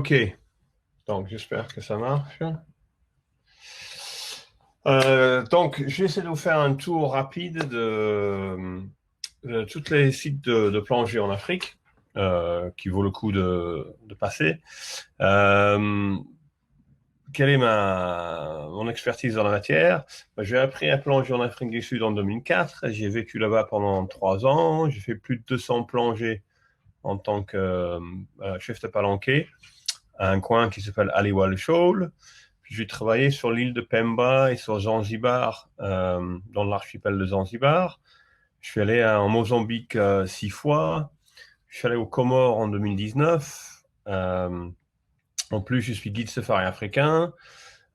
Ok, donc j'espère que ça marche. Donc, j'essaie de vous faire un tour rapide de tous les sites de plongée en Afrique, qui vaut le coup de passer. Euh, Quelle est mon expertise dans la matière? J'ai appris à plonger en Afrique du Sud en 2004. J'ai vécu là-bas pendant 3 ans. J'ai fait plus de 200 plongées en tant que chef de palanquée à un coin qui s'appelle Aliwal Shoal. Puis j'ai travaillé sur l'île de Pemba et sur Zanzibar, dans l'archipel de Zanzibar. Je suis allé en Mozambique 6 fois. Je suis allé aux Comores en 2019. En plus, je suis guide safari africain.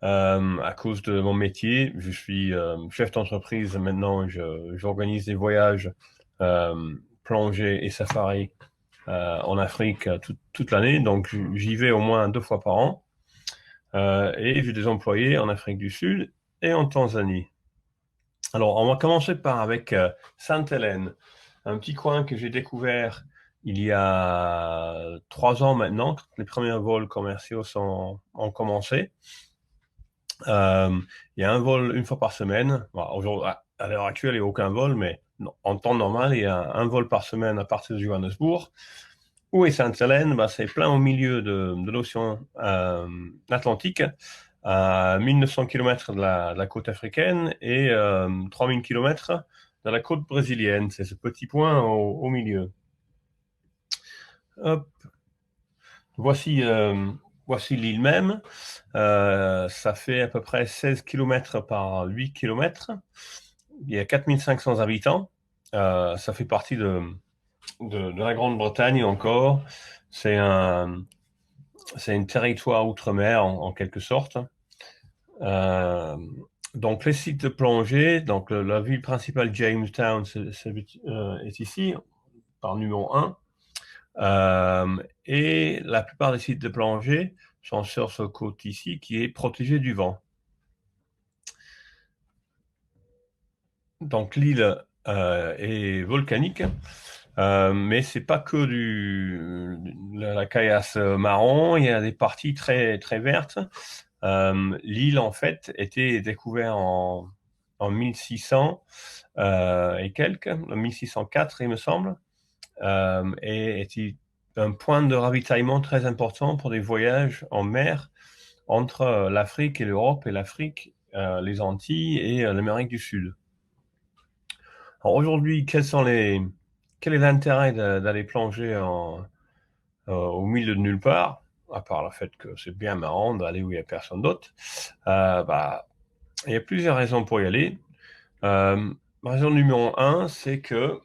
À cause de mon métier, je suis chef d'entreprise maintenant. J'organise des voyages plongée et safari en Afrique toute l'année. Donc, j'y vais au moins 2 fois par an. Et j'ai des employés en Afrique du Sud et en Tanzanie. Alors, on va commencer avec Sainte-Hélène, un petit coin que j'ai découvert il y a 3 ans maintenant, quand les premiers vols commerciaux ont commencé. Il y a un vol une fois par semaine. Bon, aujourd'hui, à l'heure actuelle, il n'y a aucun vol, mais en temps normal, il y a un vol par semaine à partir de Johannesburg. Où est Sainte-Hélène? C'est plein au milieu de l'océan Atlantique, à 1900 km de la côte africaine et 3000 km de la côte brésilienne. C'est ce petit point au milieu. Hop. Voici l'île même. Ça fait à peu près 16 km par 8 km. Il y a 4500 habitants. Ça fait partie de la Grande-Bretagne encore. C'est un territoire outre-mer en quelque sorte. Donc les sites de plongée, donc la ville principale Jamestown est ici, par numéro 1. Et la plupart des sites de plongée sont sur ce côte ici qui est protégé du vent. Donc l'île est volcanique, mais c'est pas que la caillasse marron, il y a des parties très, très vertes. L'île, en fait, était découverte en 1600 et quelques, en 1604, il me semble, et était un point de ravitaillement très important pour des voyages en mer entre l'Afrique et l'Europe, et l'Afrique, les Antilles et l'Amérique du Sud. Alors aujourd'hui, quel est l'intérêt d'aller plonger au milieu de nulle part, à part le fait que c'est bien marrant d'aller où il n'y a personne d'autre? Il y a plusieurs raisons pour y aller. Raison numéro 1, c'est que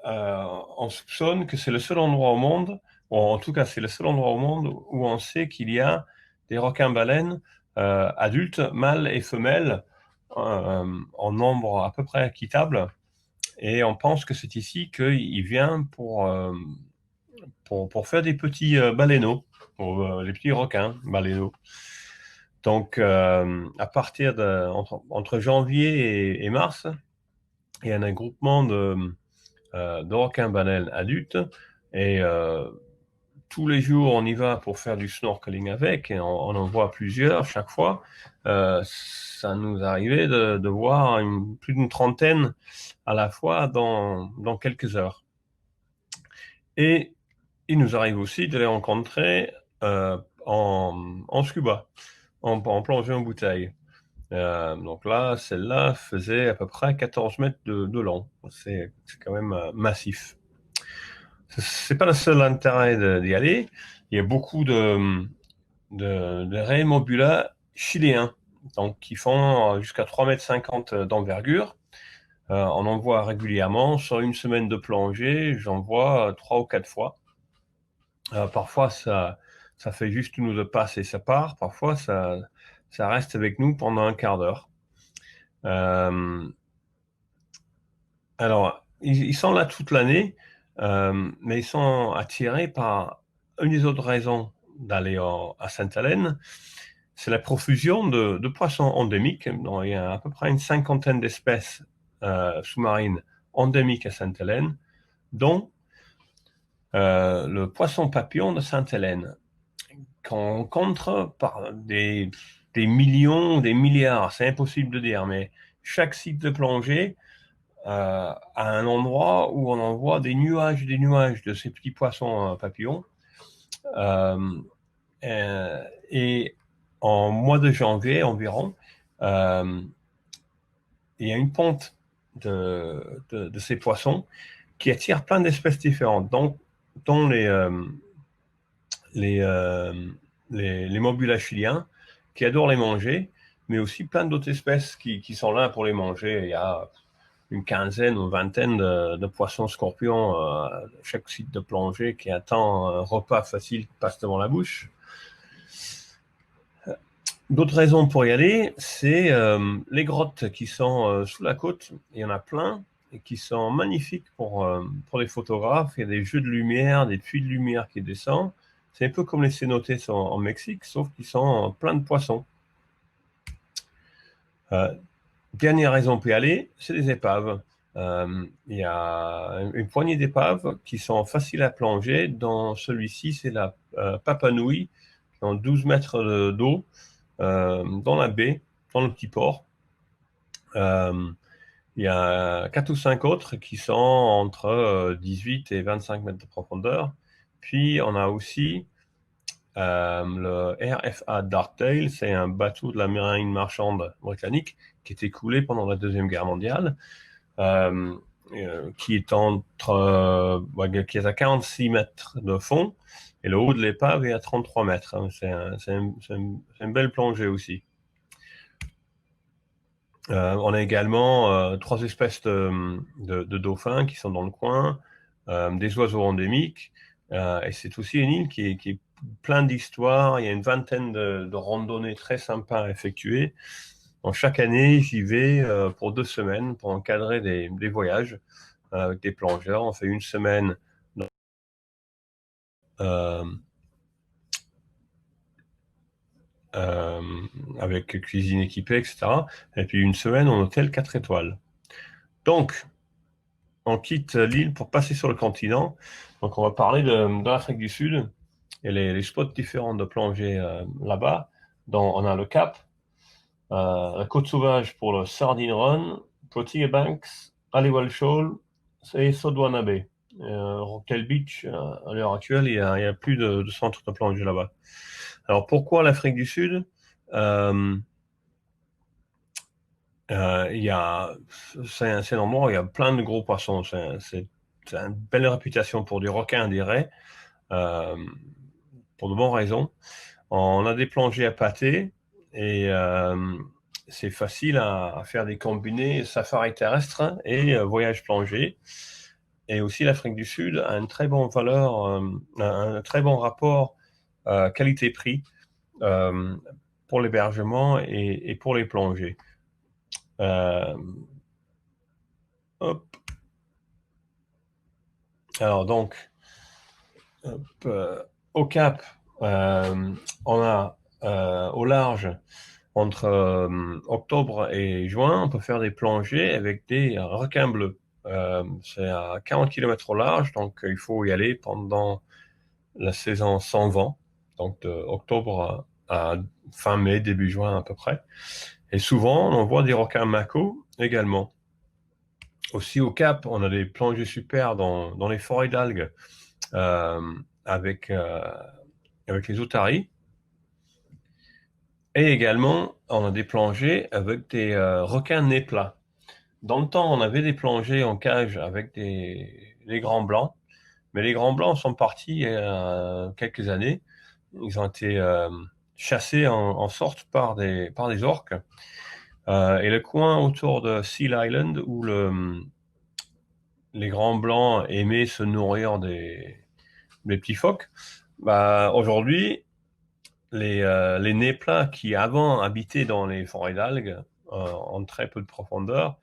on soupçonne que c'est le seul endroit au monde, ou en tout cas c'est le seul endroit au monde où on sait qu'il y a des requins-baleines adultes, mâles et femelles, en nombre à peu près équitable. Et on pense que c'est ici qu'il vient pour faire des petits baleineaux, pour les petits requins baleineaux. Donc, à partir entre janvier et mars, il y a un groupement de requins-baleines adultes, et tous les jours on y va pour faire du snorkeling avec, et on en voit plusieurs chaque fois. Ça nous arrivait de voir plus d'une trentaine à la fois dans quelques heures. Et il nous arrive aussi de les rencontrer en scuba, en plongée en bouteille. Donc là, celle-là faisait à peu près 14 mètres de long. C'est quand même massif. C'est pas le seul intérêt d'y aller. Il y a beaucoup de Raymobula chiléens, donc qui font jusqu'à 3,50 m d'envergure. On en voit régulièrement. Sur une semaine de plongée, j'en vois 3 ou 4 fois. Parfois, ça fait juste une ou deux passes et ça part. Parfois, ça reste avec nous pendant un quart d'heure. Alors, ils sont là toute l'année, mais ils sont attirés par une des autres raisons d'aller à Sainte-Hélène, c'est la profusion de poissons endémiques. Donc, il y a à peu près une cinquantaine d'espèces sous-marines endémiques à Sainte-Hélène, dont le poisson papillon de Sainte-Hélène. qu'on rencontre par des millions, des milliards, c'est impossible de dire, mais chaque site de plongée à un endroit où on en voit des nuages de ces petits poissons papillons. Et en mois de janvier environ, il y a une ponte de ces poissons qui attire plein d'espèces différentes, dont les, euh, les mobulas chiliens qui adorent les manger, mais aussi plein d'autres espèces qui sont là pour les manger. Il y a une quinzaine ou vingtaine de poissons scorpions chaque site de plongée qui attend un repas facile qui passe devant la bouche. D'autres raisons pour y aller, c'est les grottes qui sont sous la côte. Il y en a plein et qui sont magnifiques pour les photographes. Il y a des jeux de lumière, des puits de lumière qui descendent. C'est un peu comme les cénotes en Mexique, sauf qu'ils sont pleins de poissons. Dernière raison pour y aller, c'est les épaves. Il y a une poignée d'épaves qui sont faciles à plonger. Dans celui-ci, c'est la Papa Nui, qui ont 12 mètres d'eau dans la baie, dans le petit port. Il y a 4 ou 5 autres qui sont entre 18 et 25 mètres de profondeur. Puis on a aussi le RFA Darktail, c'est un bateau de la marine marchande britannique qui était coulé pendant la Deuxième Guerre mondiale, qui est qui est à 46 mètres de fond, et le haut de l'épave est à 33 mètres. C'est une belle plongée aussi. On a également 3 espèces de dauphins qui sont dans le coin, des oiseaux endémiques, et c'est aussi une île qui est plein d'histoires. Il y a une vingtaine de randonnées très sympas à effectuer. Chaque année, j'y vais pour 2 semaines pour encadrer des voyages avec des plongeurs. On fait une semaine avec cuisine équipée, etc. Et puis une semaine en hôtel 4 étoiles. Donc, on quitte l'île pour passer sur le continent. Donc, on va parler de l'Afrique du Sud et les spots différents de plongée là-bas. On a le Cap, la Côte Sauvage pour le Sardine Run, Protea Banks, Aliwal Shoal et Sodwana Bay. Rockdale Beach, à l'heure actuelle, il y a plus de centres de plongée là-bas. Alors, pourquoi l'Afrique du Sud c'est un endroit où il y a plein de gros poissons. C'est une belle réputation pour du requin, des raies, pour de bonnes raisons. On a des plongées à pâté et c'est facile à faire des combinés safari terrestre et voyage plongée. Et aussi l'Afrique du Sud a une très bonne valeur, un très bon rapport qualité-prix pour l'hébergement et pour les plongées. Hop. Alors donc, au Cap, on a au large, entre octobre et juin, on peut faire des plongées avec des requins bleus. C'est à 40 km au large, donc il faut y aller pendant la saison sans vent, donc de octobre à fin mai, début juin à peu près. Et souvent, on voit des requins mako également. Aussi au Cap, on a des plongées super dans les forêts d'algues avec les otaries. Et également, on a des plongées avec des requins nez plats. Dans le temps, on avait des plongées en cage avec les grands blancs, mais les grands blancs sont partis il y a quelques années. Ils ont été chassés en sorte par des orques. Et le coin autour de Seal Island, où les grands blancs aimaient se nourrir des petits phoques, aujourd'hui, les nez plats qui avant habitaient dans les forêts d'algues en très peu de profondeur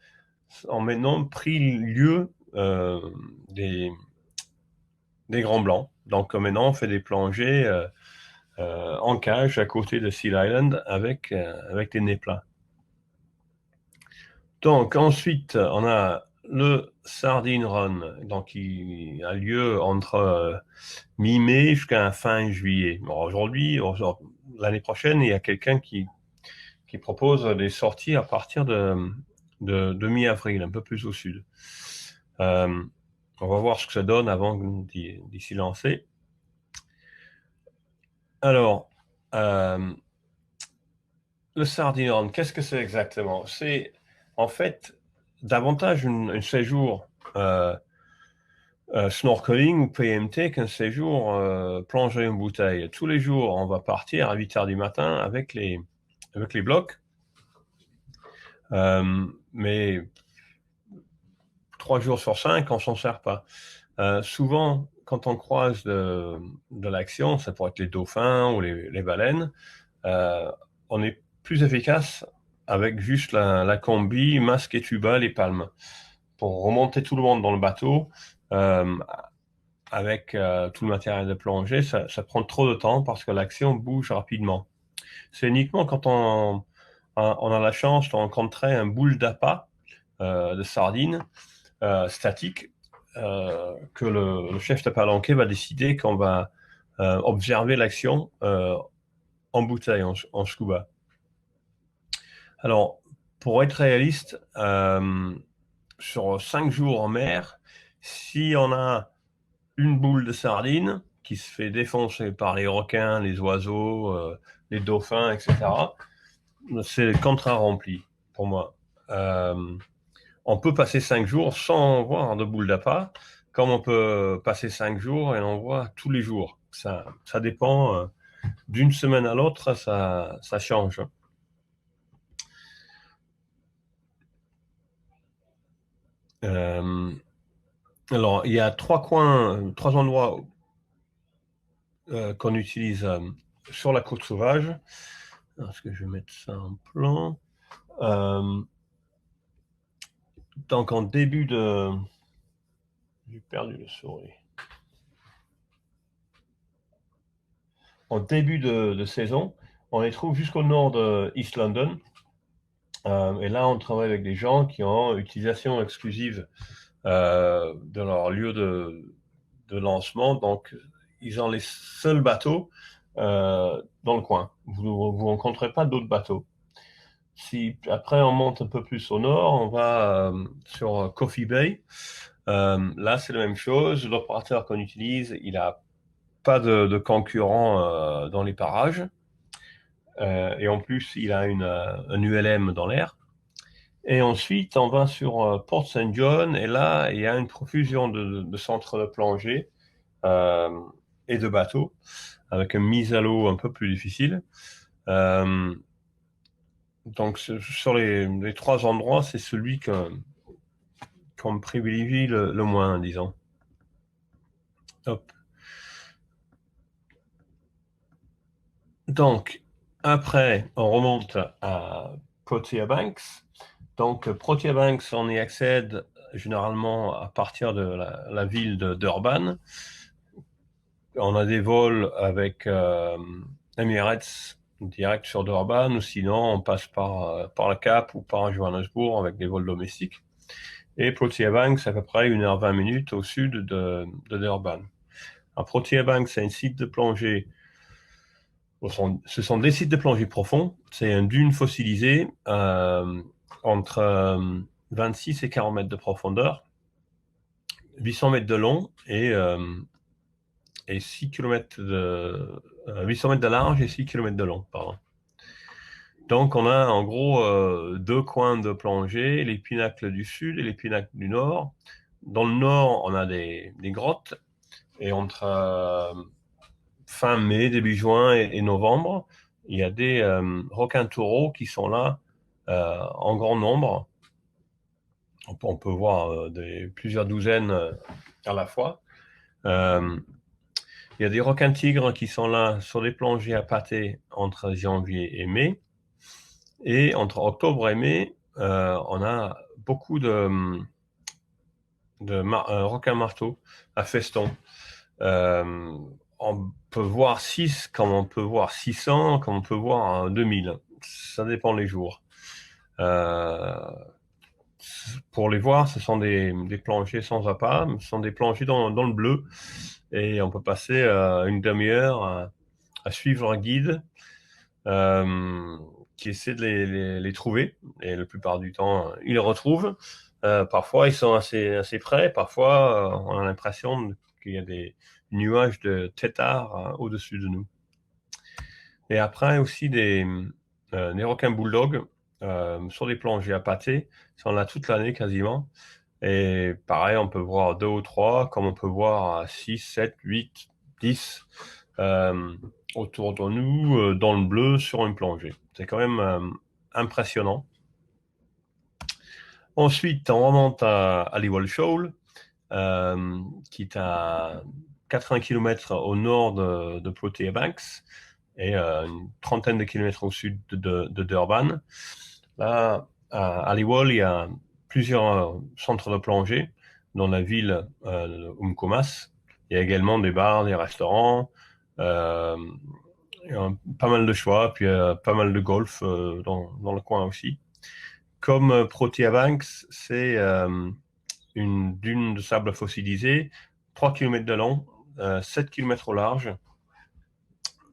ont maintenant pris lieu des grands blancs. Donc maintenant on fait des plongées en cage à côté de Seal Island avec des nez plats. Donc ensuite on a le Sardine Run, donc il a lieu entre mi-mai jusqu'à fin juillet. Bon, l'année prochaine, il y a quelqu'un qui propose des sorties à partir de mi-avril, un peu plus au sud. On va voir ce que ça donne avant d'y s'y lancer. Alors, le Sardine Run, qu'est-ce que c'est exactement? C'est en fait davantage un séjour snorkeling ou PMT qu'un séjour plongée en bouteille. Tous les jours, on va partir à 8 heures du matin avec les blocs. Mais 3 jours sur 5, on s'en sert pas. Souvent, quand on croise de l'action, ça pourrait être les dauphins ou les baleines, on est plus efficace avec juste la combi, masque et tuba, les palmes. Pour remonter tout le monde dans le bateau, avec tout le matériel de plongée, ça prend trop de temps parce que l'action bouge rapidement. C'est uniquement quand on a la chance de rencontrer un boule d'appât de sardines statique que le chef de palanquée va décider qu'on va observer l'action en bouteille, en scuba. Alors, pour être réaliste, sur 5 jours en mer, si on a une boule de sardine qui se fait défoncer par les requins, les oiseaux, les dauphins, etc., c'est le contrat rempli pour moi. On peut passer 5 jours sans voir de boule d'appât, comme on peut passer 5 jours et on voit tous les jours. Ça dépend d'une semaine à l'autre, ça change. Alors, il y a 3 endroits qu'on utilise sur la côte sauvage. Est-ce que je vais mettre ça en plan? Donc, en début de... J'ai perdu le souris. En début de saison, on les trouve jusqu'au nord de East London. Et là, on travaille avec des gens qui ont utilisation exclusive de leur lieu de lancement. Donc, ils ont les seuls bateaux dans le coin. Vous ne rencontrez pas d'autres bateaux. Si après on monte un peu plus au nord, on va sur Coffee Bay. Là, c'est la même chose. L'opérateur qu'on utilise, il n'a pas de concurrent dans les parages. Et en plus, il a un ULM dans l'air. Et ensuite, on va sur Port St. John. Et là, il y a une profusion de centres de plongée et de bateaux, avec une mise à l'eau un peu plus difficile. Donc, sur les 3 endroits, c'est celui qu'on privilégie le moins, disons. Hop. Donc, après, on remonte à Protea Banks. Donc, Protea Banks, on y accède généralement à partir de la ville de Durban. On a des vols avec Emirates direct sur Durban, ou sinon on passe par le Cap ou par Johannesburg avec des vols domestiques. Et Protea Banks, c'est à peu près 1h20 au sud de Durban. Alors, Protea Banks, c'est un site de plongée. Ce sont des sites de plongée profonds. C'est une dune fossilisée entre 26 et 40 mètres de profondeur, 800 mètres de long et 6 km 800 mètres de large et 6 km de long, pardon. Donc, on a en gros 2 coins de plongée, les pinacles du sud et les pinacles du nord. Dans le nord, on a des grottes, et entre fin mai, début juin et novembre, il y a des requins taureaux qui sont là en grand nombre. On peut voir plusieurs douzaines à la fois. Il y a des requins tigres qui sont là sur les plongées à pâté entre janvier et mai. Et entre octobre et mai, on a beaucoup de requins marteaux à feston. On peut voir 6, comme on peut voir 600, comme on peut voir 2000. Ça dépend les jours. pour les voir, ce sont des plongées sans appât, ce sont des plongées dans le bleu. Et on peut passer une demi-heure à suivre un guide qui essaie de les trouver. Et la plupart du temps, ils les retrouvent. Parfois, ils sont assez près. Parfois, on a l'impression qu'il y a des nuages de têtards au-dessus de nous. Et après, aussi des requins bulldogs sur des plongées appâtées. Ça, on a toute l'année quasiment. Et pareil, on peut voir 2 ou 3, comme on peut voir 6, 7, 8, 10 autour de nous, dans le bleu, sur une plongée. C'est quand même impressionnant. Ensuite, on remonte à Aliwal Shoal, qui est à 80 km au nord de Protea Banks et une trentaine de kilomètres au sud de Durban. Là, à Aliwal, il y a plusieurs centres de plongée dans la ville de Umkomaas. Il y a également des bars, des restaurants, pas mal de choix, puis pas mal de golf dans le coin aussi. Comme Protea Banks, c'est une dune de sable fossilisé, 3 km de long, 7 km au large.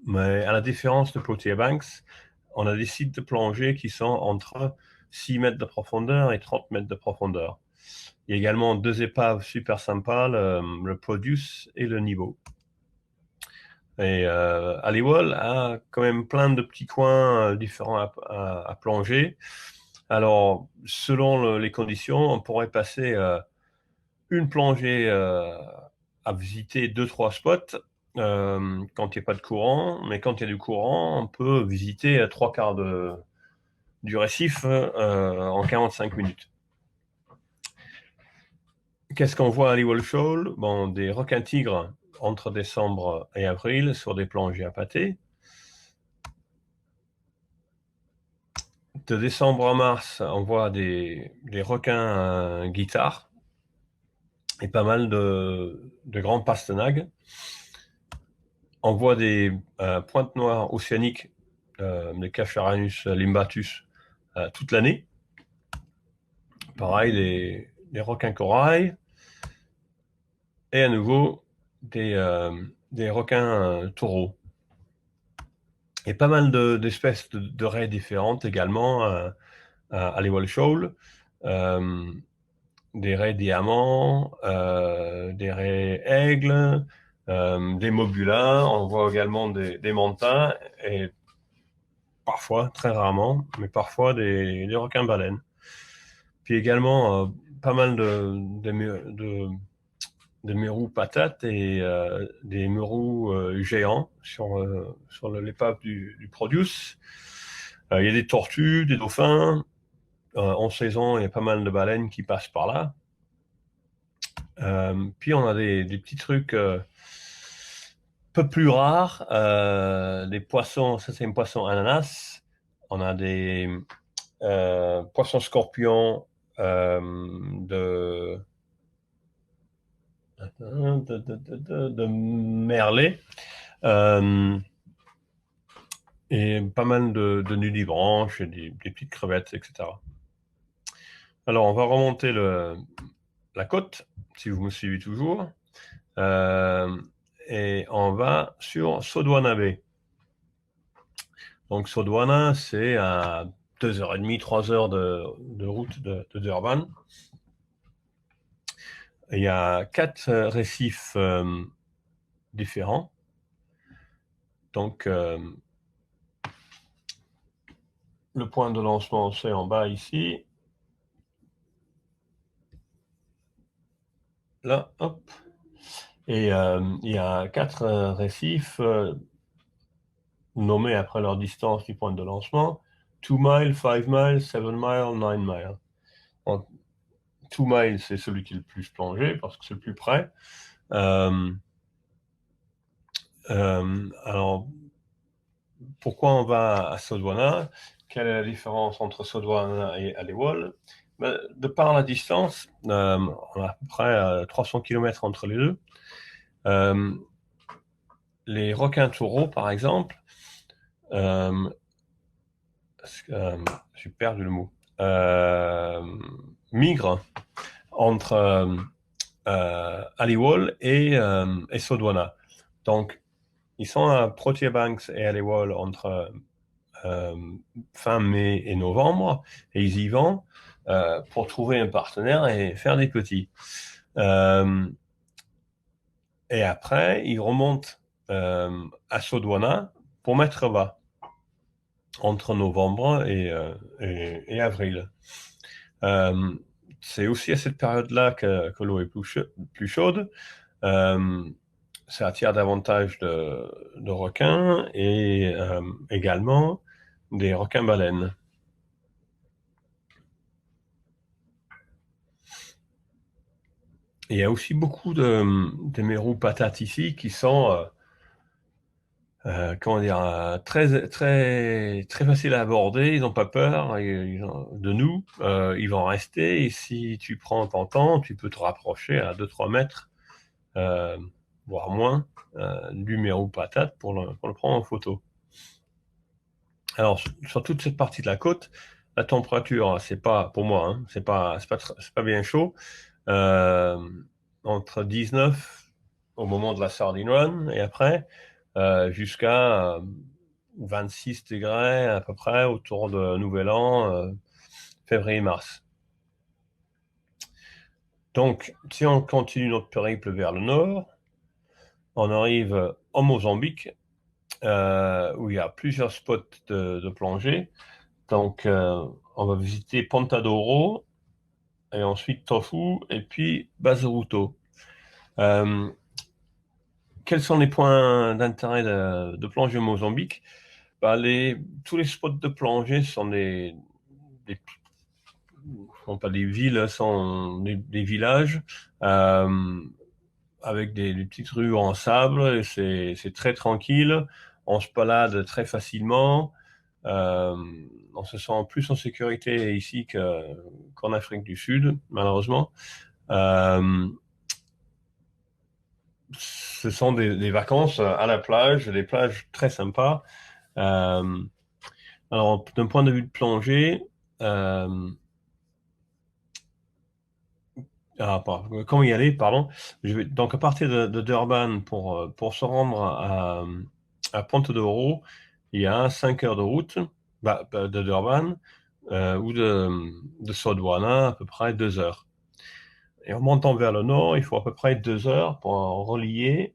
Mais à la différence de Protea Banks, on a des sites de plongée qui sont entre 6 mètres de profondeur et 30 mètres de profondeur. Il y a également 2 épaves super sympas, le Produce et le Niveau. Et Aliwal a quand même plein de petits coins différents à plonger. Alors, selon les conditions, on pourrait passer une plongée à visiter 2-3 spots quand il n'y a pas de courant. Mais quand il y a du courant, on peut visiter 3/4 du récif en 45 minutes. Qu'est-ce qu'on voit à Aliwal Shoal? Bon, des requins-tigres entre décembre et avril sur des plongées appâtées. De décembre à mars, on voit des requins guitares et pas mal de grands pastenagues. On voit des pointes noires océaniques, les Capharanus limbatus, toute l'année. Pareil, des requins corail. Et à nouveau, des requins taureaux. Et pas mal d'espèces de raies différentes également à Aliwal Shoal. Des raies diamants, des raies aigles, des mobulas. On voit également des mantins et parfois, très rarement, mais parfois des requins-baleines. Puis également pas mal de mérous patates et des mérous géants sur l'épave du Produce. Il y a des tortues, des dauphins. En saison, il y a pas mal de baleines qui passent par là. Puis on a des petits trucs peu plus rares, des poissons, ça c'est un poisson ananas. On a des poissons scorpions de merlet. Et pas mal de nudibranches, et des petites crevettes, etc. Alors, on va remonter la côte, si vous me suivez toujours. Et on va sur Sodwana Bay. Donc, Sodwana, c'est à 2h30, 3h de route de Durban. Il y a 4 récifs différents. Donc, le point de lancement, c'est en bas ici. Là, hop. Et il y a 4 récifs nommés après leur distance du point de lancement. 2 miles, 5 miles, 7 miles, 9 miles. 2 miles, c'est celui qui est le plus plongé parce que c'est le plus près. Alors, pourquoi on va à Sodwana? Quelle est la différence entre Sodwana et Aliwal? De par la distance, on a à peu près 300 km entre les deux. Les requins taureaux, par exemple, j'ai perdu le mot. migrent entre Aliwal et Sodwana. Donc, ils sont à Proteobanks et Aliwal entre fin mai et novembre, et ils y vont pour trouver un partenaire et faire des petits. Et après, ils remontent à Sodwana pour mettre bas entre novembre et avril. C'est aussi à cette période-là que l'eau est plus chaude. Ça attire davantage de requins et également des requins-baleines. Il y a aussi beaucoup de mérous patates ici qui sont comment dire, très, très, très faciles à aborder. Ils n'ont pas peur de nous. Ils vont rester. Et si tu prends ton temps, tu peux te rapprocher à 2-3 mètres, voire moins, du mérou patate pour le prendre en photo. Alors, sur toute cette partie de la côte, la température, c'est pas, pour moi, hein, c'est pas bien chaud. Entre 19 au moment de la Sardine Run et après, jusqu'à 26 degrés à peu près autour de Nouvel An, février-mars. Donc, si on continue notre périple vers le nord, on arrive en Mozambique, où il y a plusieurs spots de plongée. Donc, on va visiter Ponta d'Oro, et ensuite Tofu, et puis Bazaruto. Quels sont les points d'intérêt de plongée au Mozambique? Bah, tous les spots de plongée sont sont pas des villes, sont des villages avec des petites rues en sable. C'est très tranquille. On se balade très facilement. Euh, on se sent plus en sécurité ici qu'en Afrique du Sud, malheureusement. Ce sont des vacances à la plage, des plages très sympas. Euh, alors, d'un point de vue de plongée, comment y aller, pardon. Donc, à partir de Durban, pour se rendre à Ponta d'Oro, il y a 5 heures de route de Durban ou de Sodwana, à peu près 2 heures. Et en montant vers le nord, il faut à peu près 2 heures pour relier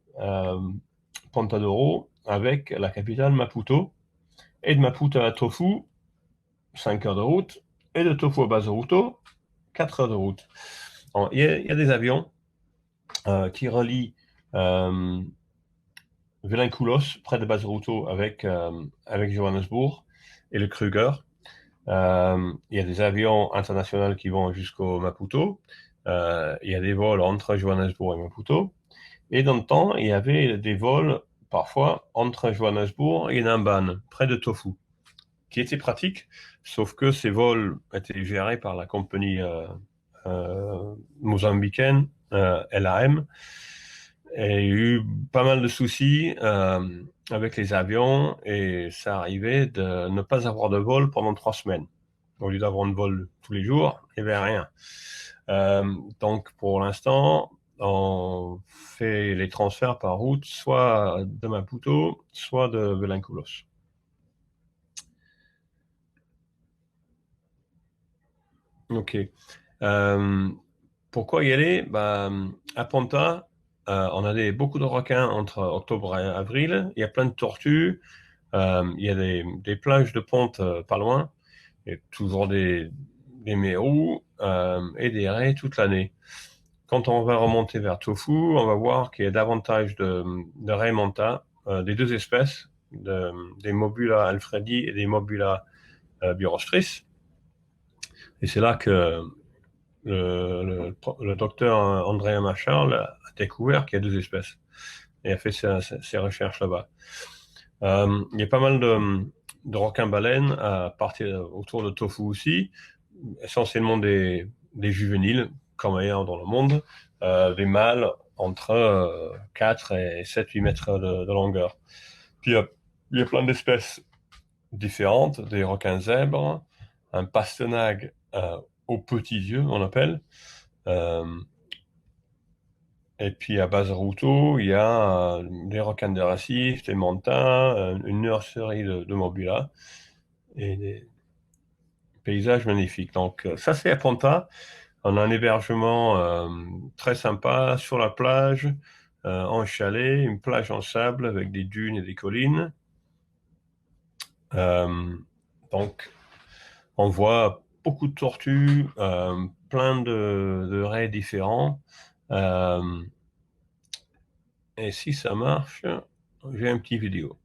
Ponta d'Oro avec la capitale Maputo. Et de Maputo à Tofu, 5 heures de route. Et de Tofu à Bazaruto, 4 heures de route. Alors, il y a des avions qui relient Vilanculos, près de Bazaruto, avec Johannesburg et le Kruger. Il y a des avions internationaux qui vont jusqu'au Maputo. Il y a des vols entre Johannesburg et Maputo. Et dans le temps, il y avait des vols parfois entre Johannesburg et Namban, près de Tofu, qui étaient pratiques, sauf que ces vols étaient gérés par la compagnie mozambicaine, LAM. Et il y a eu pas mal de soucis avec les avions et ça arrivait de ne pas avoir de vol pendant 3 semaines. Au lieu d'avoir un vol tous les jours, il n'y avait rien. Donc pour l'instant, on fait les transferts par route, soit de Maputo, soit de Vilanculos. Ok. Pourquoi y aller? À Ponta, on a beaucoup de requins entre octobre et avril. Il y a plein de tortues. Il y a des plages de ponte pas loin. Il y a toujours des mérous et des raies toute l'année. Quand on va remonter vers Tofu, on va voir qu'il y a davantage de raies manta, des deux espèces, des Mobula alfredi et des Mobula birostris. Et c'est là que le docteur Andrea Marshall a découvert qu'il y a deux espèces et a fait ses recherches là-bas. Il y a pas mal de requins-baleines à partir autour de Tofu aussi, essentiellement des juvéniles, comme ailleurs dans le monde, des mâles entre 4 et 7-8 mètres de longueur. Puis il y a plein d'espèces différentes, des requins zèbres, un pastenague aux petits yeux, on appelle. Et puis à Bazaruto, il y a des requins de récif, des mantas, une nurserie de mobula et des paysages magnifiques. Donc ça c'est à Ponta. On a un hébergement très sympa sur la plage, en chalet, une plage en sable avec des dunes et des collines. Euh, donc on voit beaucoup de tortues, plein de raies différents. Euh, et si ça marche, j'ai un petit vidéo.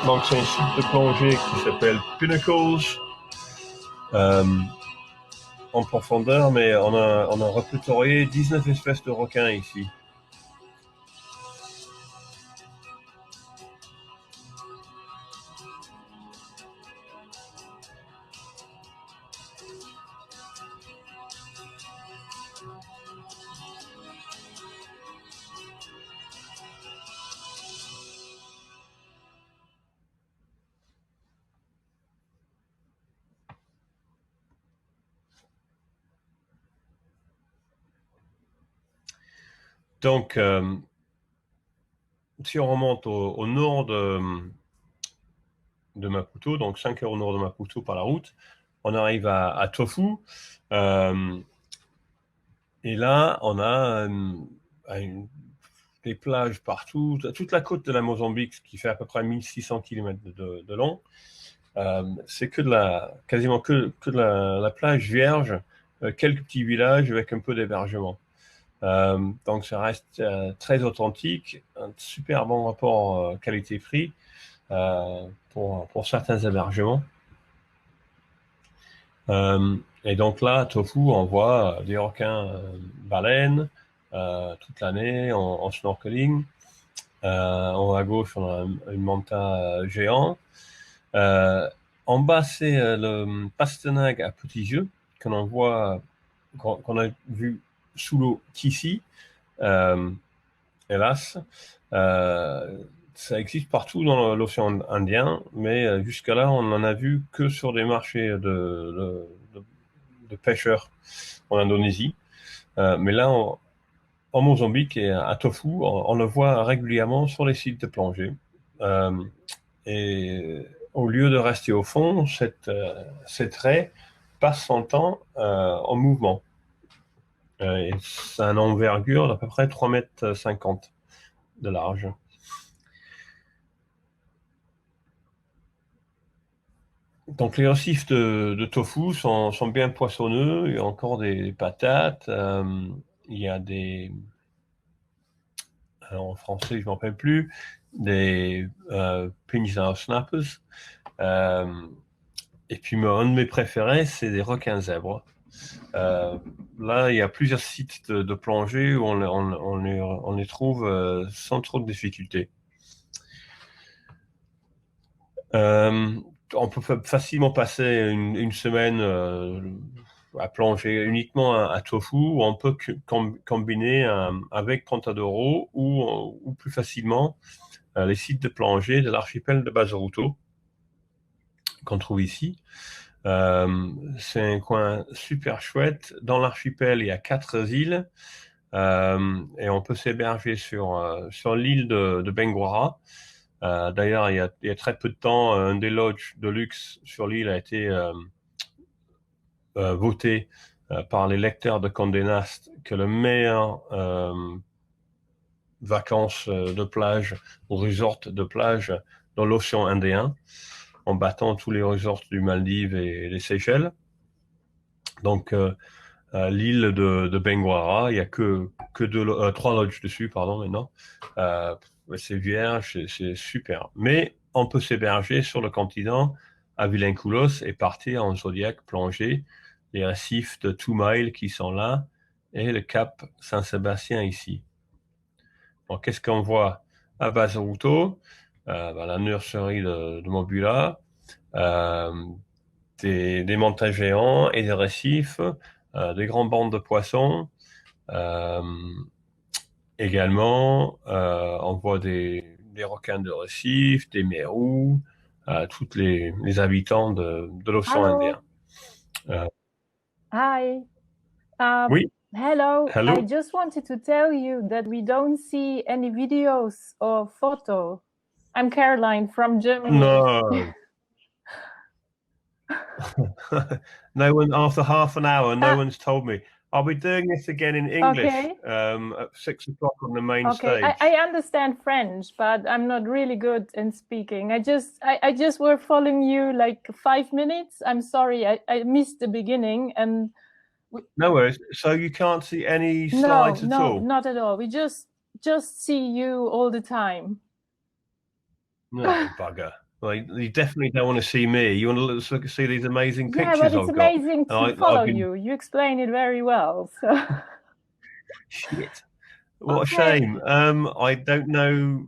Donc c'est un site de plongée qui s'appelle Pinnacles, euh, en profondeur, mais on a répertorié 19 espèces de requins ici. Donc, si on remonte au nord de Maputo, donc 5 heures au nord de Maputo par la route, on arrive à Tofu. Euh, et là, on a des plages partout, toute la côte de la Mozambique, qui fait à peu près 1600 km de long. C'est quasiment que de la plage vierge, quelques petits villages avec un peu d'hébergement. Donc ça reste très authentique, un super bon rapport qualité-prix pour certains hébergements. Et donc là, à Tofu, on voit des requins baleines toute l'année en snorkeling. En haut à gauche, on a une manta géant. Euh, En bas, c'est le pastenague à petits yeux qu'on voit, qu'on a vu sous l'eau qu'ici, hélas. Euh, Ça existe partout dans l'océan Indien, mais jusqu'à là, on n'en a vu que sur des marchés de pêcheurs en Indonésie. Mais là, en Mozambique et à Tofu, on le voit régulièrement sur les sites de plongée. Euh, et au lieu de rester au fond, cette raie passe son temps en mouvement. Et c'est une envergure d'à peu près 3,50 m de large. Donc les récifs de tofu sont bien poissonneux, il y a encore des patates, il y a alors en français je ne m'en rappelle plus, des Pinja snappers, euh, et puis un de mes préférés c'est des requins zèbres. Euh, Là il y a plusieurs sites de plongée où on les trouve sans trop de difficultés. Euh, on peut facilement passer une semaine à plonger uniquement à Tofu, ou on peut combiner avec Contadoro ou plus facilement les sites de plongée de l'archipel de Bazaruto qu'on trouve ici. C'est un coin super chouette. Dans l'archipel, il y a 4 îles et on peut s'héberger sur l'île de Benguara. D'ailleurs, il y a très peu de temps, un des lodges de luxe sur l'île a été voté par les lecteurs de Condé Nast que le meilleur vacances de plage ou resort de plage dans l'océan Indien, en battant tous les resorts du Maldives et des Seychelles. Donc, l'île de Benguara, il n'y a que 3 lodges dessus, pardon, maintenant. Euh, c'est vierge, c'est super. Mais on peut s'héberger sur le continent à Vilanculos et partir en Zodiac plonger les récifs de Two Mile qui sont là et le cap Saint-Sébastien ici. Donc, qu'est-ce qu'on voit à Bazaruto? La nurserie de Mobula, euh, des montagnes géants et des récifs, des grandes bandes de poissons. Euh, également, on voit des requins de récif, des mérous, tous les habitants de l'océan Hello. Indien. Euh, Hi. Um, oui, Hello. I hello. just wanted to tell you that we don't see any videos or photo. I'm Caroline from Germany. No. No one, after half an hour, no Ah, one's told me. I'll be doing this again in English okay. at 6 o'clock on the main Okay. I stage. understand French, but I'm not really good in speaking. I just were following you like 5 minutes. I'm sorry. I missed the beginning and we, No worries. So you can't see any no, slides at no, all? not at all. We just see you all the time. No, bugger. Well, you definitely don't want to see me. You want to see these amazing Yeah, but pictures it's I've got. amazing And to I've follow been, you. You explain it very well. So, shit. What a okay. shame. I don't know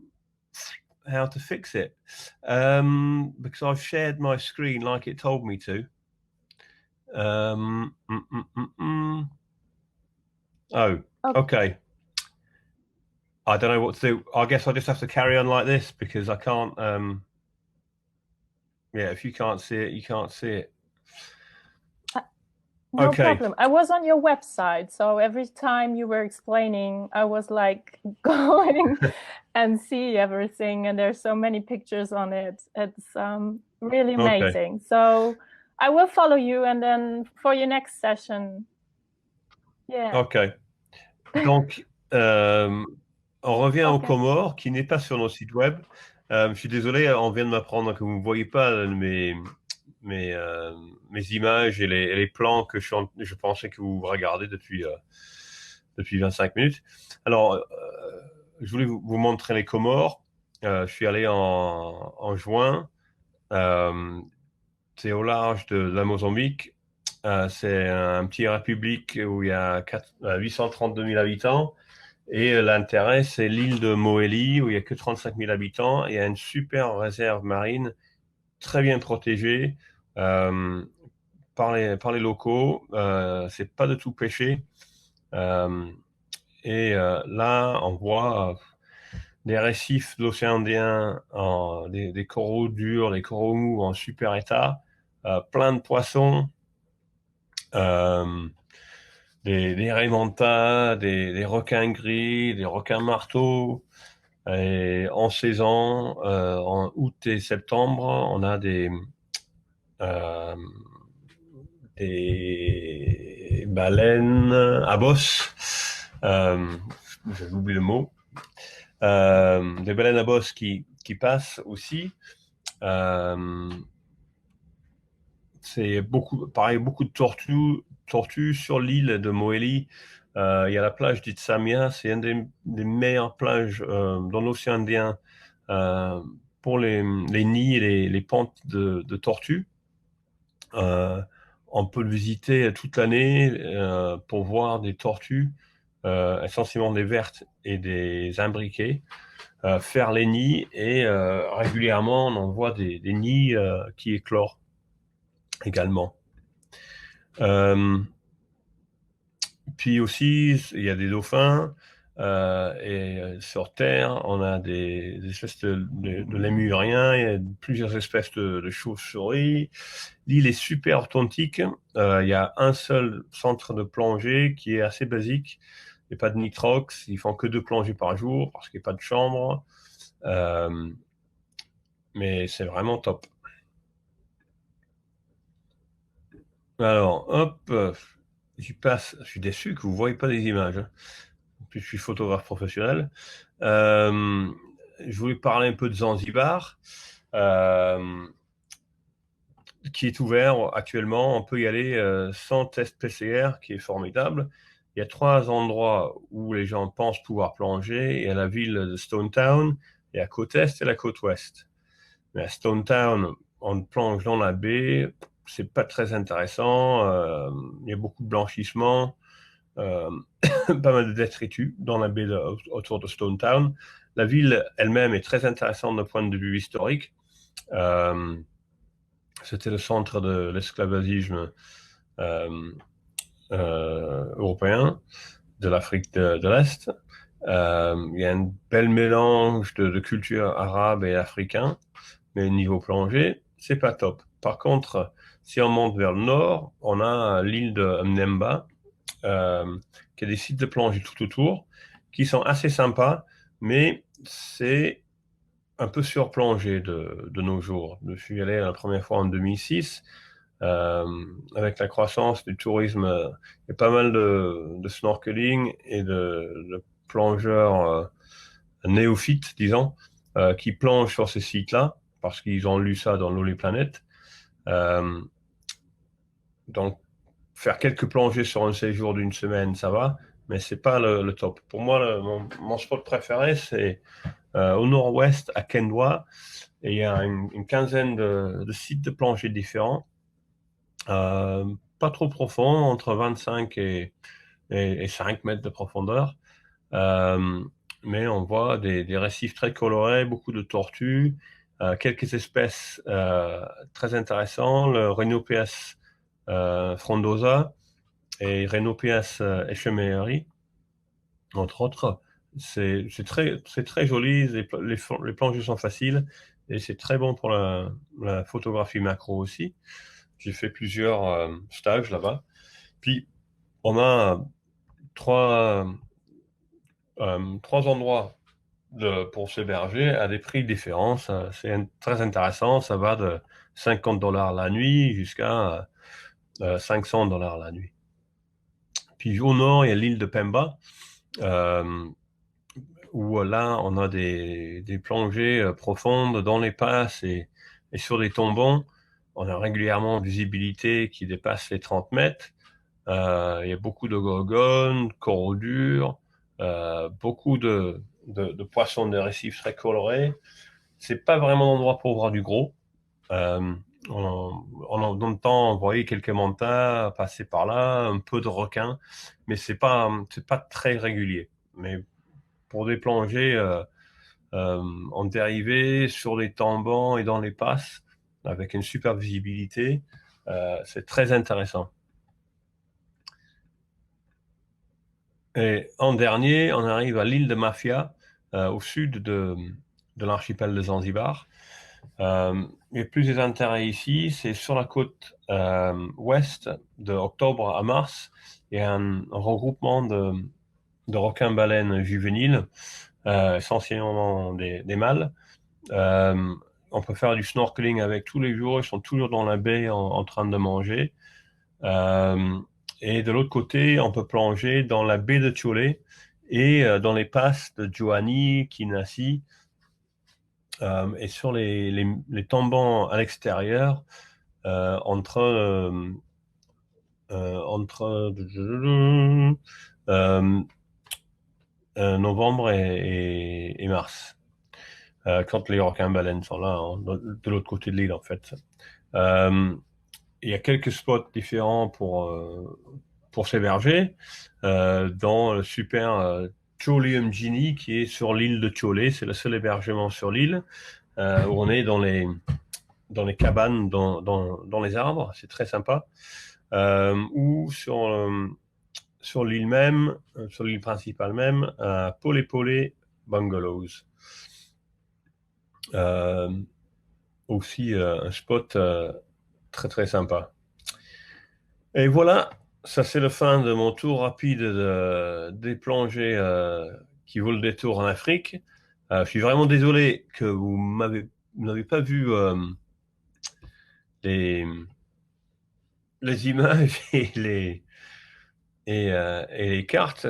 how to fix it because I've shared my screen like it told me to. Um, mm, mm, mm, mm. Oh, Okay. okay. I don't know what to do. I guess I just have to carry on like this because I can't. Yeah, if you can't see it, you can't see it. No Okay. problem. I was on your website, so every time you were explaining, I was like going and see everything, and there's so many pictures on it. It's really Okay. amazing. So I will follow you, and then for your next session, yeah. Ok. Donc, on revient aux Okay. Comores, qui n'est pas sur nos sites web. Je suis désolé, on vient de m'apprendre que vous ne voyez pas mes images et les plans que je pensais que vous regardez depuis 25 minutes. Alors, je voulais vous montrer les Comores. Je suis allé en juin. C'est au large de la Mozambique. C'est un petit république où il y a 832 000 habitants. Et l'intérêt, c'est l'île de Moélie, où il n'y a que 35 000 habitants. Il y a une super réserve marine, très bien protégée euh, par les locaux. C'est pas de tout pêché. Euh, Là, on voit des récifs de l'océan Indien, des coraux durs, des coraux mous en super état, plein de poissons. Euh, des raimentas, des requins gris, des requins marteaux. Et en saison, en août et septembre, on a euh, des baleines à bosse. J'ai oublié le mot. Des baleines à bosse qui passent aussi. Euh, c'est pareil, beaucoup de tortues sur l'île de Moélie. Il y a la plage d'Itsamia, c'est une des meilleures plages dans l'océan Indien euh, pour les nids et les pentes de tortues. Euh, on peut le visiter toute l'année pour voir des tortues, essentiellement des vertes et des imbriquées, faire les nids et régulièrement on en voit des nids qui éclorent également. Puis aussi, il y a des dauphins. Sur Terre, on a des espèces de lémuriens, il y a plusieurs espèces de chauves-souris. L'île est super authentique. Il y a un seul centre de plongée qui est assez basique. Il n'y a pas de nitrox, ils font que 2 plongées par jour parce qu'il n'y a pas de chambre. Euh, mais c'est vraiment top. Alors, hop, j'y passe. Je suis déçu que vous ne voyez pas les images, hein. Puis je suis photographe professionnel. Euh, je voulais parler un peu de Zanzibar, euh, qui est ouvert actuellement. On peut y aller sans test PCR, qui est formidable. Il y a 3 endroits où les gens pensent pouvoir plonger. Il y a la ville de Stone Town, et la côte est et la côte ouest. Mais à Stone Town, on plonge dans la baie. C'est pas très intéressant. Il y a beaucoup de blanchissement. Euh, Pas mal de détritus dans la baie autour de Stone Town. La ville elle-même est très intéressante d'un point de vue historique. Euh, C'était le centre de l'esclavagisme européen, de l'Afrique de l'Est. Il y a un bel mélange de culture arabe et africain, mais niveau plongée, c'est pas top. Par contre, si on monte vers le nord, on a l'île de Mnemba, qui a des sites de plongée tout autour, qui sont assez sympas, mais c'est un peu surplongé de nos jours. Je suis allé la première fois en 2006. Avec la croissance du tourisme, il y a pas mal de snorkeling et de plongeurs néophytes, disons, qui plongent sur ces sites-là parce qu'ils ont lu ça dans l'eau les planètes. Euh, donc, faire quelques plongées sur un séjour d'une semaine, ça va, mais c'est pas le top. Pour moi, mon spot préféré, c'est au nord-ouest, à Kendwa, et il y a une quinzaine de sites de plongée différents. Pas trop profond, entre 25 et 5 mètres de profondeur. Euh, mais on voit des récifs très colorés, beaucoup de tortues, quelques espèces très intéressantes, le Rhinopeas frondosa et Rhinopeas echemeeri, entre autres. C'est très joli, les plongées sont faciles et c'est très bon pour la photographie macro aussi. J'ai fait plusieurs stages là-bas. Puis, on a trois, trois endroits pour s'héberger à des prix différents. C'est très intéressant. Ça va de $50 la nuit jusqu'à $500 la nuit. Puis au nord, il y a l'île de Pemba, euh, où là, on a des plongées profondes dans les passes et sur des tombants. On a régulièrement une visibilité qui dépasse les 30 mètres. Il y a beaucoup de gorgones, coraux durs, beaucoup de poissons de récifs très colorés. C'est pas vraiment l'endroit pour voir du gros. Euh, dans le temps, on voyait quelques mantas passer par là, un peu de requins, mais c'est pas très régulier. Mais pour des plongées en dérivé, sur les tambans et dans les passes, avec une super visibilité, c'est très intéressant. Et en dernier, on arrive à l'île de Mafia, au sud de l'archipel de Zanzibar. Il y a plusieurs intérêts ici. C'est sur la côte ouest, de octobre à mars. Il y a un regroupement de requins-baleines juvéniles, essentiellement des mâles. Euh, on peut faire du snorkeling avec tous les jours. Ils sont toujours dans la baie en train de manger. Euh, et de l'autre côté, on peut plonger dans la baie de Tcholé et dans les passes de Joani, Kinasi, et sur les tombants à l'extérieur, entre euh, novembre et mars, quand les requins-baleines sont là, hein, de l'autre côté de l'île en fait. Euh, il y a quelques spots différents pour s'héberger, dans le super Chole Mjini qui est sur l'île de Chole. C'est le seul hébergement sur l'île, où on est dans les cabanes, dans les arbres. C'est très sympa. Ou sur l'île même, sur l'île principale même, à Pole Pole Bungalows. Euh, Aussi un spot très très sympa. Et voilà, ça c'est la fin de mon tour rapide des plongées qui vaut le détour en Afrique. Je suis vraiment désolé que vous n'avez pas vu les, les images et les cartes.